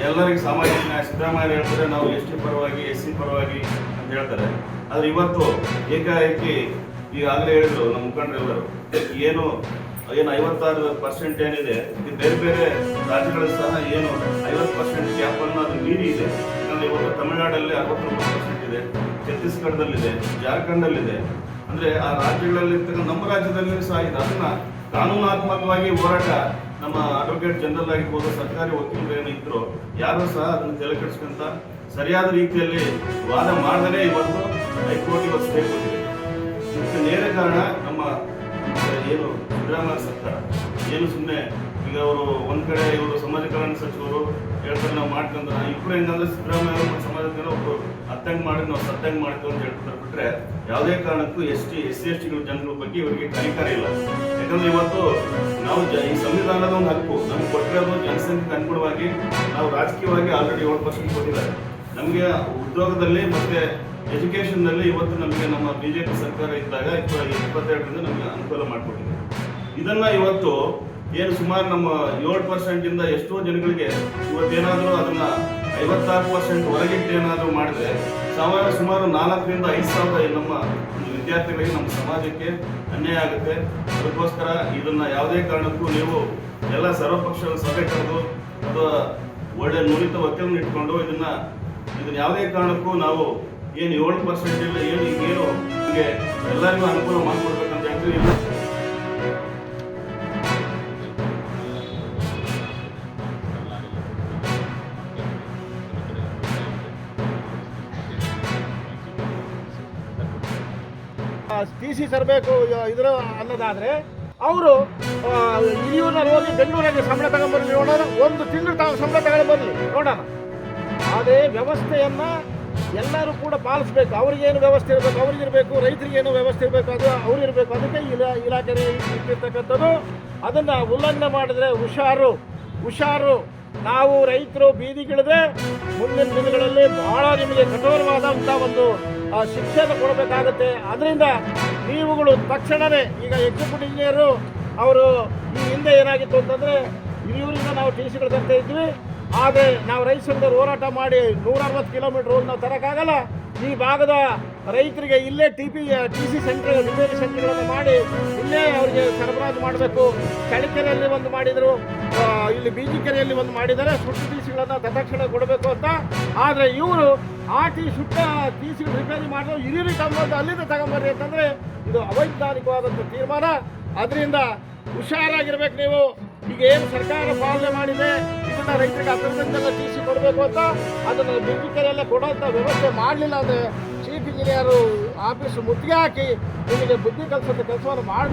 ಎಲ್ಲರಿಗೂ ಸಾಮಾಜಿಕ ನ್ಯಾಯ ಸಿದ್ದರಾಮಯ್ಯ ಹೇಳ್ತಾರೆ ನಾವು ST ಪರವಾಗಿ SC ಪರವಾಗಿ ಅಂತ ಹೇಳ್ತಾರೆ. ಆದರೆ ಇವತ್ತು ಏಕಾಏಕಿ ಈಗಾಗಲೇ ಹೇಳಿದ್ರು ನಮ್ಮ ಮುಖಂಡರೆಲ್ಲರೂ ಏನು 56% ಏನಿದೆ ಇದು ಬೇರೆ ಬೇರೆ ರಾಜ್ಯಗಳಲ್ಲಿ ಸಹ ಏನು 50% ಕ್ಯಾಪನ್ನು ಅದು ಮೀರಿ ಇದೆ. ಯಾಕಂದರೆ ಇವತ್ತು ತಮಿಳುನಾಡಲ್ಲಿ 69% ಇದೆ, ಛತ್ತೀಸ್ಗಢದಲ್ಲಿದೆ, ಜಾರ್ಖಂಡಲ್ಲಿದೆ. ಅಂದರೆ ಆ ರಾಜ್ಯಗಳಲ್ಲಿ ನಮ್ಮ ರಾಜ್ಯದಲ್ಲಿ ಸಹ ಇದೆ. ಅದನ್ನ ಕಾನೂನಾತ್ಮಕವಾಗಿ ಹೋರಾಟ ನಮ್ಮ ಅಡ್ವೊಕೇಟ್ ಜನರಲ್ ಆಗಿರ್ಬೋದು, ಸರ್ಕಾರಿ ವಕೀಲರು ಏನಿದ್ರು ಯಾರು ಸಹ ಅದನ್ನು ತಲೆ ಕೆಡಿಸ್ಕೊಂತ ಸರಿಯಾದ ರೀತಿಯಲ್ಲಿ ವಾದ ಮಾಡದೇ ಇವತ್ತು ಹೈಕೋರ್ಟಿಗೆ ಸ್ಟೇ ಕೊಟ್ಟಿದೆ. ಇದಕ್ಕೆ ನೇರ ಕಾರಣ ನಮ್ಮ ಏನು ಸಿದ್ದರಾಮಯ್ಯ ಸರ್ಕಾರ ಏನು ಸುಮ್ಮನೆ ಈಗ ಅವರು ಒಂದ್ ಕಡೆ ಇವರು ಸಮಾಜ ಕಲ್ಯಾಣ ಸಚಿವರು ಹೇಳ್ತಾರೆ ನಾವು ಮಾಡ್ಕೊಂಡ್ರೆ ಇಬ್ಬರು ಹೆಂಗಂದ್ರೆ ಸಿದ್ದರಾಮಯ್ಯ ಅವರು ಸಮಾಜ ಕಲ್ಯಾಣ ಒಬ್ಬರು ಅತ್ತಂಗ್ ಮಾಡಿ ನಾವು ಸತ್ತಂಗ್ ಮಾಡ್ತೀವಿ ಅಂತ ಹೇಳ್ತಾರೆ. ಬಿಟ್ರೆ ಯಾವುದೇ ಕಾರಣಕ್ಕೂ SC ST ಜನಗಳ ಬಗ್ಗೆ ಇವರಿಗೆ ಕನಿಕರ ಇಲ್ಲ. ಯಾಕಂದ್ರೆ ಇವತ್ತು ನಾವು ಈ ಸಂವಿಧಾನದ ಒಂದು ಹಕ್ಕು ನಮ್ಗೆ ಕೊಟ್ಟಿರೋದು ಜನಸಂಖ್ಯೆಗೆ ಅನುಗುಣವಾಗಿ ನಾವು ರಾಜಕೀಯವಾಗಿ ಆಲ್ರೆಡಿ 7% ಕೊಟ್ಟಿದ್ದಾರೆ. ನಮಗೆ ಉದ್ಯೋಗದಲ್ಲಿ ಮತ್ತೆ ಎಜುಕೇಷನ್ ನಲ್ಲಿ ಇವತ್ತು ನಮಗೆ ನಮ್ಮ ಬಿಜೆಪಿ ಸರ್ಕಾರ ಇದ್ದಾಗ 22ರಿಂದ ನಮಗೆ ಅನುಕೂಲ ಮಾಡಿಕೊಟ್ಟಿದೆ. ಇದನ್ನ ಇವತ್ತು ಏನು ಸುಮಾರು ನಮ್ಮ 7% ಇಂದ ಎಷ್ಟೋ ಜನಗಳಿಗೆ ಇವತ್ತೇನಾದರೂ ಅದನ್ನ 56% ಹೊರಗಿಟ್ಟು ಏನಾದರೂ ಮಾಡಿದ್ರೆ ಸುಮಾರು 4,000 ರಿಂದ 5,000 ನಮ್ಮ ವಿದ್ಯಾರ್ಥಿಗಳಿಗೆ ನಮ್ಮ ಸಮಾಜಕ್ಕೆ ಅನ್ಯಾಯ ಆಗುತ್ತೆ. ಅದಕ್ಕೋಸ್ಕರ ಇದನ್ನ ಯಾವುದೇ ಕಾರಣಕ್ಕೂ ನೀವು ಎಲ್ಲ ಸರ್ವಪಕ್ಷ ಸಭೆ ಕರೆದು ಅಥವಾ ಒಳ್ಳೆ ನುರಿತ ವಕೀಲನ್ನು ಇಟ್ಕೊಂಡು ಇದನ್ನ ಯಾವುದೇ ಕಾರಣಕ್ಕೂ ನಾವು ಏನು 7% ಇಲ್ಲ ಏನು ಈಗೇನು ನಿಮಗೆ ಎಲ್ಲರಿಗೂ ಅನುಕೂಲ ಮಾಡಿಕೊಡ್ಬೇಕಂತ ಹೇಳ್ತೀವಿ. TC ತರಬೇಕು ಇದ್ರ ಅನ್ನೋದಾದ್ರೆ ಅವರು ಹಿರಿಯೂರಿನಲ್ಲಿ ಹೋಗಿ ಬೆಂಗಳೂರಲ್ಲಿ ಸಂಬಳ ತಗೊಂಡ್ಬರ್ಲಿ ನೋಡೋಣ, ಒಂದು ತಿಂಗಳು ಸಂಬಳ ತಗೊಂಡು ಬರಲಿ ನೋಡೋಣ. ಆದರೆ ವ್ಯವಸ್ಥೆಯನ್ನು ಎಲ್ಲರೂ ಕೂಡ ಪಾಲಿಸ್ಬೇಕು. ಅವ್ರಿಗೇನು ವ್ಯವಸ್ಥೆ ಇರಬೇಕು ಅವ್ರಿಗಿರಬೇಕು, ರೈತರಿಗೇನು ವ್ಯವಸ್ಥೆ ಇರಬೇಕು ಅದು ಅವ್ರಿರಬೇಕು. ಅದಕ್ಕೆ ಇಲಾಖೆ ಇಟ್ಟಿರ್ತಕ್ಕಂಥದ್ದು. ಅದನ್ನು ಉಲ್ಲಂಘನೆ ಮಾಡಿದ್ರೆ ಹುಷಾರು. ನಾವು ರೈತರು ಬೀದಿಗಿಳಿದ್ರೆ ಮುಂದಿನ ದಿನಗಳಲ್ಲಿ ಬಹಳ ನಿಮಗೆ ಕಠೋರವಾದಂಥ ಒಂದು ಶಿಕ್ಷೆಯನ್ನು ಕೊಡಬೇಕಾಗತ್ತೆ. ಅದರಿಂದ ನೀವುಗಳು ತಕ್ಷಣವೇ ಈಗ ಎಕ್ಸಿಕ್ಯೂಟಿವ್ ಇಂಜಿನಿಯರು ಅವರು ಈ ಹಿಂದೆ ಏನಾಗಿತ್ತು ಅಂತಂದರೆ ಹಿರಿಯೂರಿಂದ ನಾವು TCಗಳು ತರ್ತಾ ಇದ್ವಿ. ಆದರೆ ನಾವು ರೈತ ಸಂಘದವ್ರು ಹೋರಾಟ ಮಾಡಿ 160 ಕಿಲೋಮೀಟರ್ ನಾವು ತರೋಕ್ಕಾಗಲ್ಲ. ಈ ಭಾಗದ ರೈತರಿಗೆ ಇಲ್ಲೇ TC ಸೆಂಟರ್ ರಿಪೇರಿ ಸೆಂಟರ್ಗಳನ್ನು ಮಾಡಿ ಇಲ್ಲೇ ಅವರಿಗೆ ಸರಬರಾಜು ಮಾಡಬೇಕು. ಚಳ್ಳಕೆರೆಯಲ್ಲಿ ಒಂದು ಮಾಡಿದರು, ಇಲ್ಲಿ ಬೀಜಿಕೆರೆಯಲ್ಲಿ ಒಂದು ಮಾಡಿದ್ದಾರೆ. ಸುಟ್ಟು TCಗಳನ್ನು ತತ್ಕ್ಷಣ ಕೊಡಬೇಕು ಅಂತ. ಆದರೆ ಇವರು ಆ ಸುಟ್ಟ TCಗಳು ರಿಪೇರಿ ಮಾಡಿದ್ರು ಹಿರಿಯೂರಿಗೆ ತಗೊಂಡು ಅಲ್ಲಿಂದ ತಗೊಂಬರ್ರಿ ಅಂತಂದರೆ ಇದು ಅವೈಜ್ಞಾನಿಕವಾದಂಥ ತೀರ್ಮಾನ. ಅದರಿಂದ ಹುಷಾರಾಗಿರ್ಬೇಕು ನೀವು. ಈಗ ಏನು ಸರ್ಕಾರ ಪಾಲನೆ ಮಾಡಿದೆ ಇದನ್ನು ರೈತರಿಗೆ 10% TC ಕೊಡಬೇಕು ಅಂತ ಅದನ್ನು ಬೀಜಿಕೆರೆಯಲ್ಲೇ ಕೊಡೋಂಥ ವ್ಯವಸ್ಥೆ ಮಾಡಲಿಲ್ಲ ಅಂದರೆ ಚೀಫ್ ಇಂಜಿನಿಯರು ಆಫೀಸ್ ಮುತ್ತಿಗೆ ಹಾಕಿ ನಿಮಗೆ ಬುದ್ಧಿ ಕಲಿಸೋಂಥ ಕೆಲಸವನ್ನು ಮಾಡಬೇಕು.